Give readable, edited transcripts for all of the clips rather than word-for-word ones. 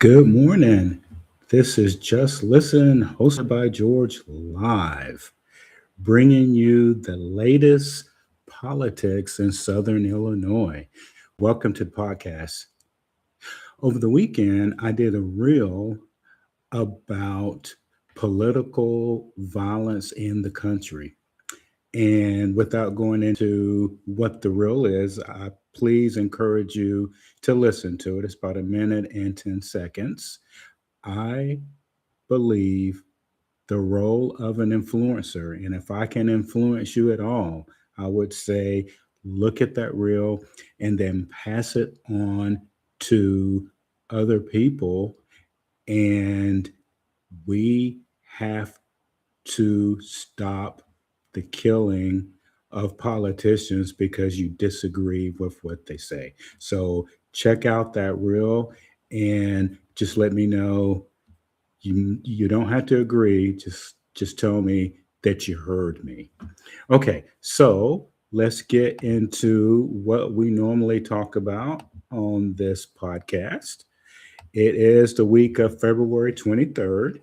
Good morning. This is Just Listen, hosted by George Live, bringing you the latest politics in Southern Illinois. Welcome to the podcast. Over the weekend, I did a reel about political violence in the country. And without going into what the reel is, I please encourage you to listen to it. It's about a minute and 10 seconds. I believe the role of an influencer. And if I can influence you at all, I would say look at that reel and then pass it on to other people. And we have to stop the killing of politicians because you disagree with what they say. So check out that reel and just let me know. You don't have to agree. Just tell me that you heard me. Okay, so let's get into what we normally talk about on this podcast. It is the week of February 23rd,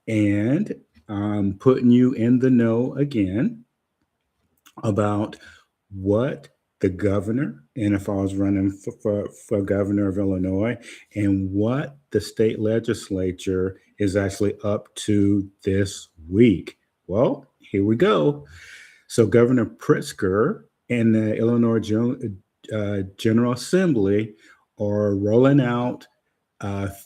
and I'm putting you in the know again about what the governor, and if I was running for governor of Illinois, and what the state legislature is actually up to this week. Well, here we go. So, Governor Pritzker and the Illinois General Assembly are rolling out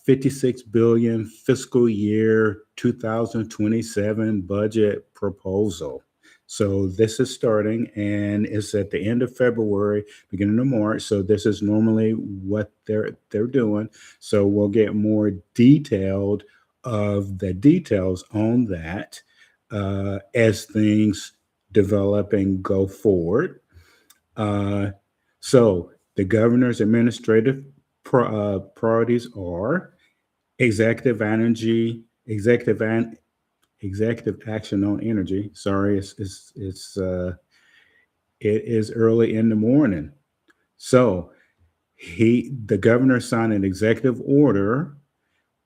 56 billion fiscal year 2027 budget proposal. So this is starting and it's at the end of February, beginning of March. So this is normally what they're doing. So we'll get more detailed of the details on that as things develop and go forward. Uh, so the governor's administrative priorities are executive energy, executive action on energy. Sorry, it is early in the morning. So the governor signed an executive order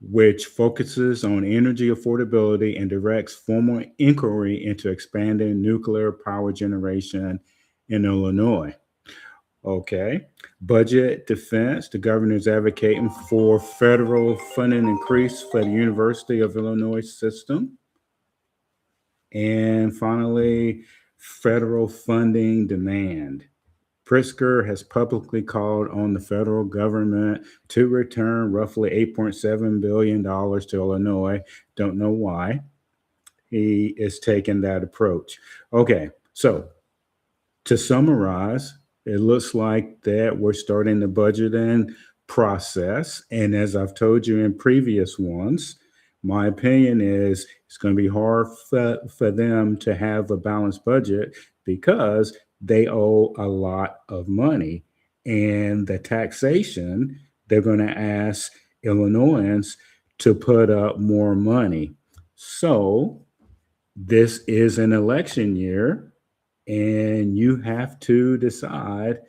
which focuses on energy affordability and directs formal inquiry into expanding nuclear power generation in Illinois. Okay. Budget defense. The governor is advocating for federal funding increase for the University of Illinois system. And finally, federal funding demand. Pritzker has publicly called on the federal government to return roughly $8.7 billion to Illinois. Don't know why he is taking that approach. Okay, so to summarize, it looks like that we're starting the budgeting process. And as I've told you in previous ones, my opinion is it's going to be hard for them to have a balanced budget because they owe a lot of money. And the taxation, they're going to ask Illinoisans to put up more money. So this is an election year and you have to decide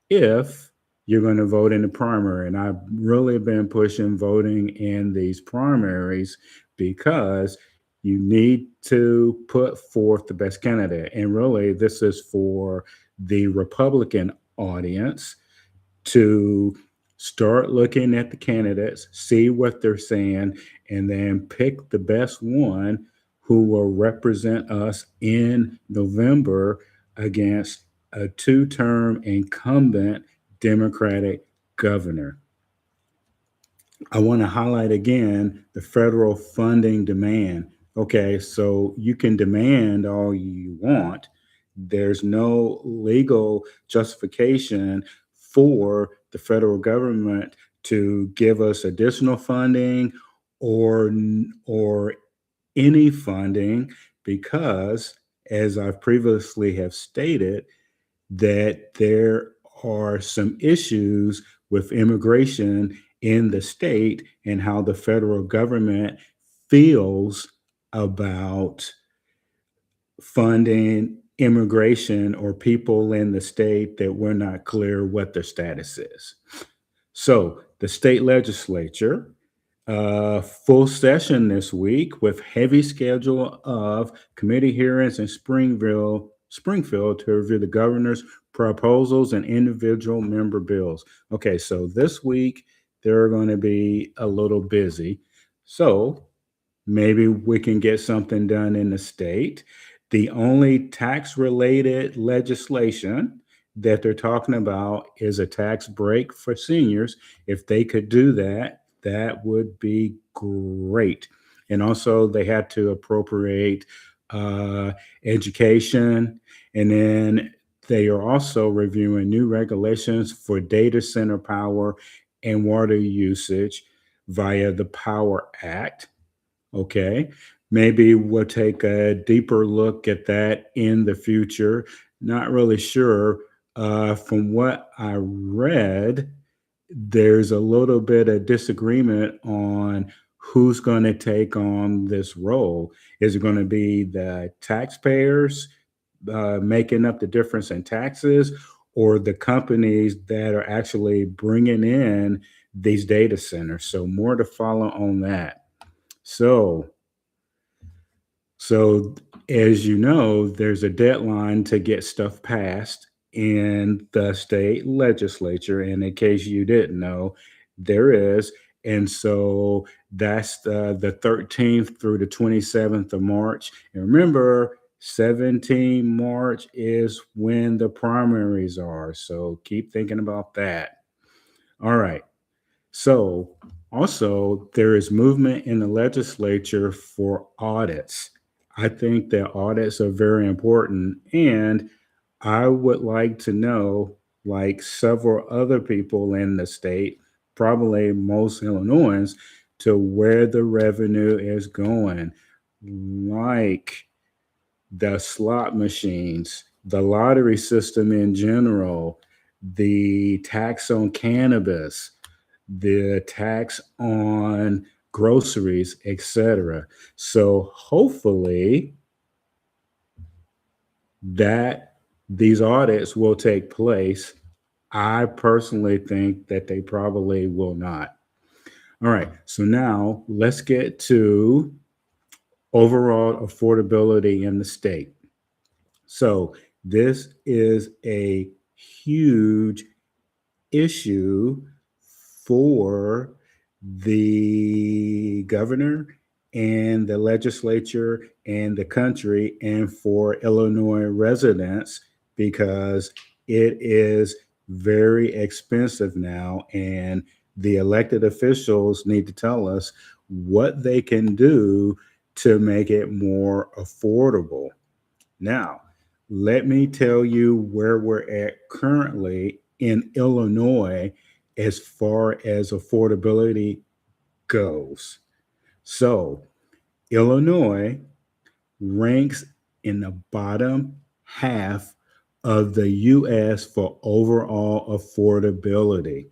if you're going to vote in the primary. And I've really been pushing voting in these primaries because you need to put forth the best candidate. And really, this is for the Republican audience to start looking at the candidates, see what they're saying, and then pick the best one who will represent us in November against a two-term incumbent Democratic governor. I want to highlight again the federal funding demand. Okay, so you can demand all you want. There's no legal justification for the federal government to give us additional funding or any funding because, as I've previously have stated, that there are some issues with immigration in the state and how the federal government feels about funding immigration or people in the state that we're not clear what their status is. So the state legislature Full session this week with heavy schedule of committee hearings in Springfield to review the governor's proposals and individual member bills. Okay, so this week they're going to be a little busy. So maybe we can get something done in the state. The only tax related legislation that they're talking about is a tax break for seniors. If they could do that, that would be great. And also, they had to appropriate education. And then they are also reviewing new regulations for data center power and water usage via the Power Act. Okay. Maybe we'll take a deeper look at that in the future. Not really sure. From what I read, there's a little bit of disagreement on who's going to take on this role. Is it going to be the taxpayers making up the difference in taxes, or the companies that are actually bringing in these data centers? So, more to follow on that. So, so as you know, there's a deadline to get stuff passed in the state legislature. And in case you didn't know, there is. And so that's the 13th through the 27th of March. And remember, 17 March is when the primaries are. So keep thinking about that. All right. So, also, there is movement in the legislature for audits. I think that audits are very important. And I would like to know, like several other people in the state, probably most Illinoisans, to where the revenue is going, like the slot machines, the lottery system in general, the tax on cannabis, the tax on groceries, etc. So hopefully that these audits will take place. I personally think that they probably will not. All right, so now let's get to overall affordability in the state. So this is a huge issue for the governor and the legislature and the country and for Illinois residents, because it is very expensive now, and the elected officials need to tell us what they can do to make it more affordable. Now, let me tell you where we're at currently in Illinois as far as affordability goes. So, Illinois ranks in the bottom half of the US for overall affordability,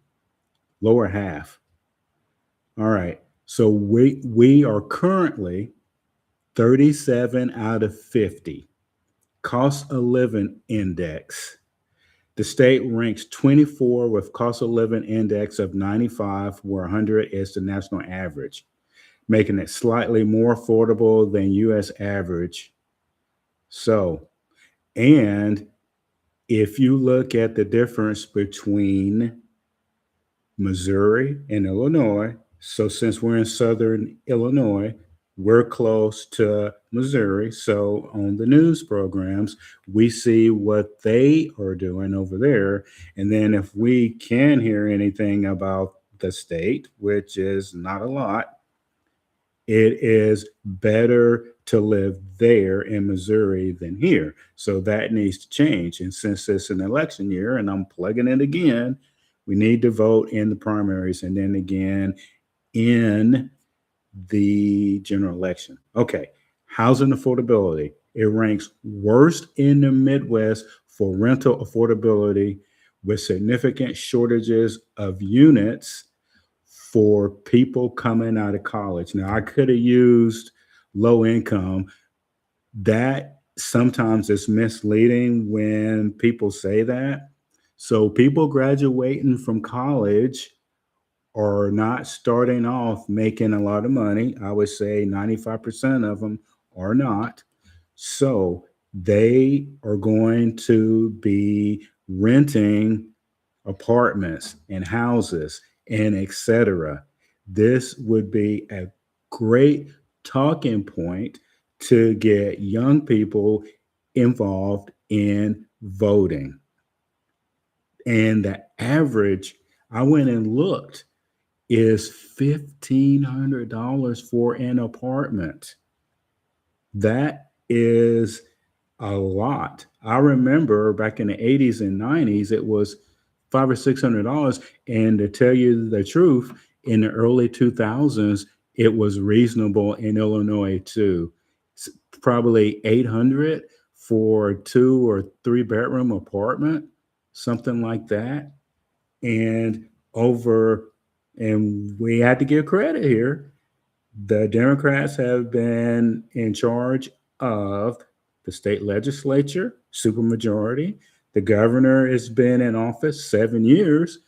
lower half. All right. So we are currently 37 out of 50. Cost of living index. The state ranks 24 with cost of living index of 95, where 100 is the national average, making it slightly more affordable than US average. So, and if you look at the difference between Missouri and Illinois, so since we're in southern Illinois, we're close to Missouri. So on the news programs, we see what they are doing over there. And then if we can hear anything about the state, which is not a lot, it is better to live there in Missouri than here. So that needs to change. And since it's an election year and I'm plugging it again, we need to vote in the primaries and then again in the general election. Okay, housing affordability. It ranks worst in the Midwest for rental affordability, with significant shortages of units for people coming out of college. Now, I could have used low income. That sometimes is misleading when people say that. So, people graduating from college are not starting off making a lot of money. I would say 95% of them are not. So they are going to be renting apartments and houses and etc. This would be a great talking point to get young people involved in voting. And the average, I went and looked, is $1,500 for an apartment. That is a lot. I remember back in the 80s and 90s, it was $500 or $600. And to tell you the truth, in the early 2000s, it was reasonable in Illinois too. Probably 800 for a 2 or 3 bedroom apartment, something like that. And over, and we had to give credit here. The Democrats have been in charge of the state legislature, supermajority. The governor has been in office 7 years.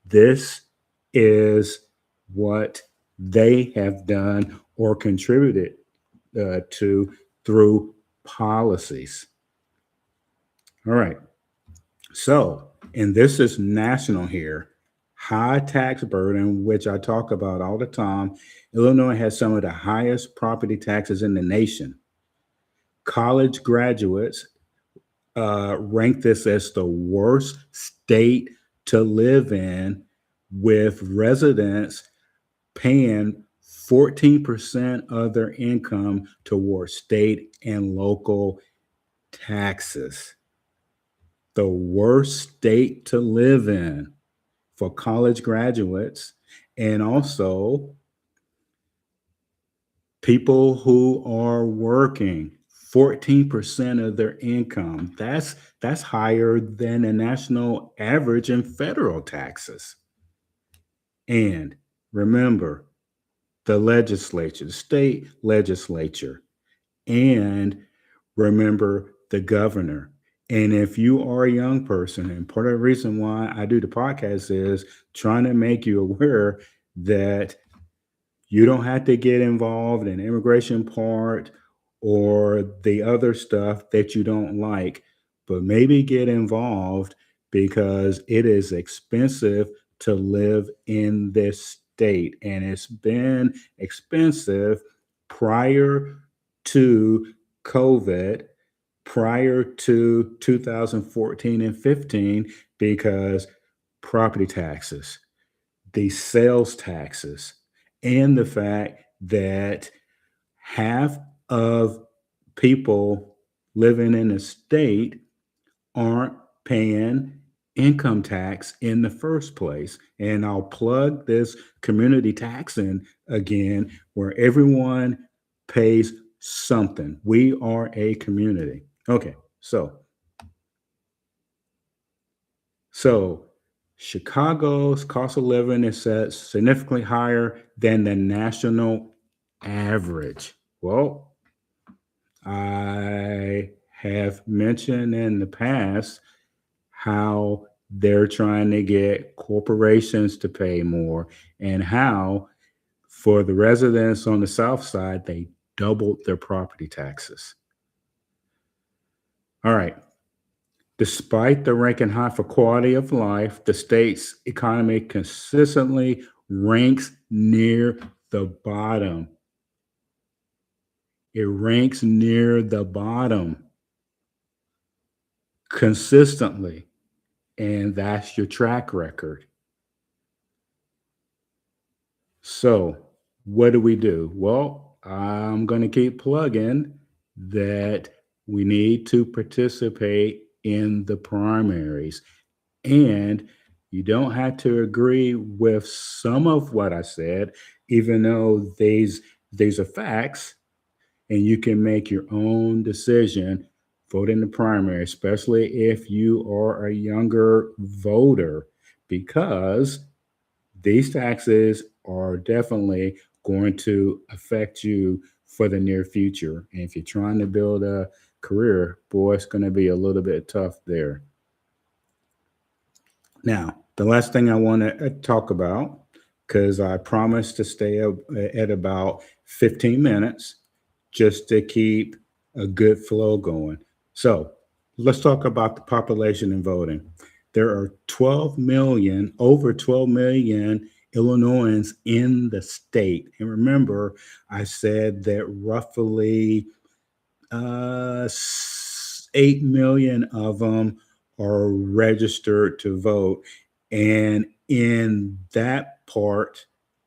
This is what they have done or contributed to through policies. All right. So, and this is national here. High tax burden, which I talk about all the time. Illinois has some of the highest property taxes in the nation. College graduates rank this as the worst state to live in, with residents paying 14% of their income towards state and local taxes. The worst state to live in for college graduates, and also people who are working. 14% of their income. That's higher than the national average in federal taxes. And remember, the legislature, the state legislature, and remember the governor. And if you are a young person, and part of the reason why I do the podcast is trying to make you aware that you don't have to get involved in the immigration part or the other stuff that you don't like, but maybe get involved because it is expensive to live in this state. And it's been expensive prior to COVID, prior to 2014 and 15, because property taxes, the sales taxes, and the fact that half of people living in the state aren't paying income tax in the first place. And I'll plug this community tax in again, where everyone pays something. We are a community. Okay, so Chicago's cost of living is set significantly higher than the national average. Well, I have mentioned in the past how they're trying to get corporations to pay more, and how for the residents on the south side, they doubled their property taxes. All right. Despite the ranking high for quality of life, the state's economy consistently ranks near the bottom. It ranks near the bottom consistently, and that's your track record. So, what do we do? Well, I'm going to keep plugging that we need to participate in the primaries. And you don't have to agree with some of what I said, even though these are facts, and you can make your own decision. Vote in the primary, especially if you are a younger voter, because these taxes are definitely going to affect you for the near future. And if you're trying to build a career, boy, it's going to be a little bit tough there. Now, the last thing I want to talk about because I promised to stay at about 15 minutes just to keep a good flow going. So let's talk about the population and voting. There are 12 million, over 12 million Illinoisans in the state. And remember, I said that roughly 8 million of them are registered to vote. And in that part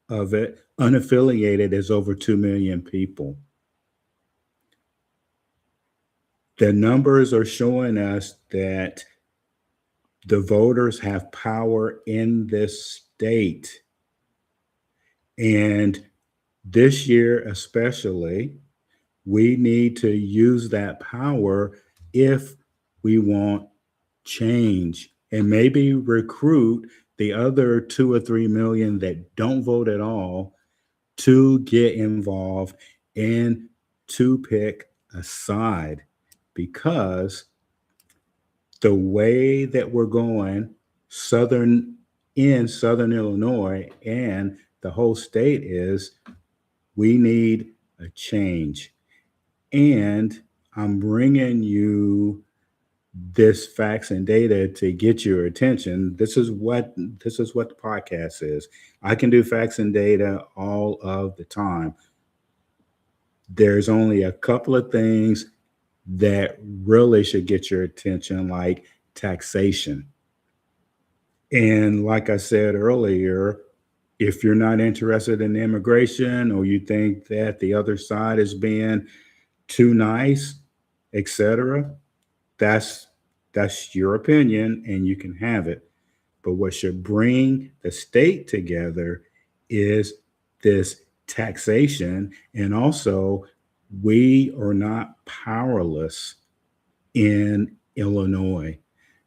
of it, unaffiliated is over 2 million people. The numbers are showing us that the voters have power in this state. And this year, especially, we need to use that power if we want change and maybe recruit the other 2 or 3 million that don't vote at all to get involved and to pick a side, because the way that we're going southern Illinois and the whole state is we need a change. And I'm bringing you this facts and data to get your attention. This is what the podcast is. I can do facts and data all of the time. There's only a couple of things that really should get your attention, like taxation. And like I said earlier, if you're not interested in immigration, or you think that the other side is being too nice, etc., that's your opinion and you can have it. But what should bring the state together is this taxation. And also, we are not powerless in Illinois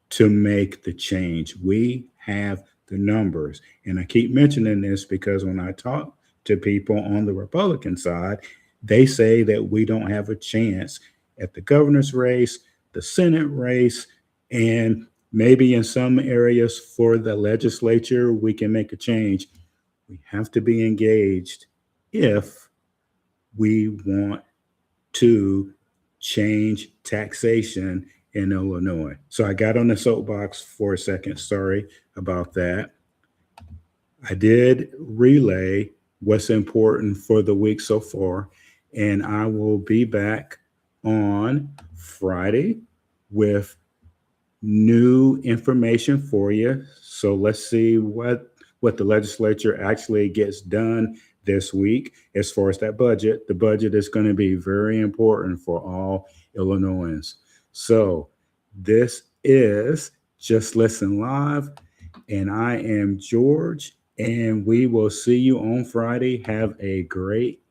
to make the change. We have the numbers. And I keep mentioning this because when I talk to people on the Republican side, they say that we don't have a chance at the governor's race, the Senate race, and maybe in some areas for the legislature, we can make a change. We have to be engaged if we want to change taxation in Illinois. So I got on the soapbox for a second. Sorry about that. I did relay what's important for the week so far, and I will be back on Friday with new information for you. So let's see what the legislature actually gets done this week as far as that budget. The budget is going to be very important for all Illinoisans. So this is Just Listen Live, and I am George, and we will see you on Friday. Have a great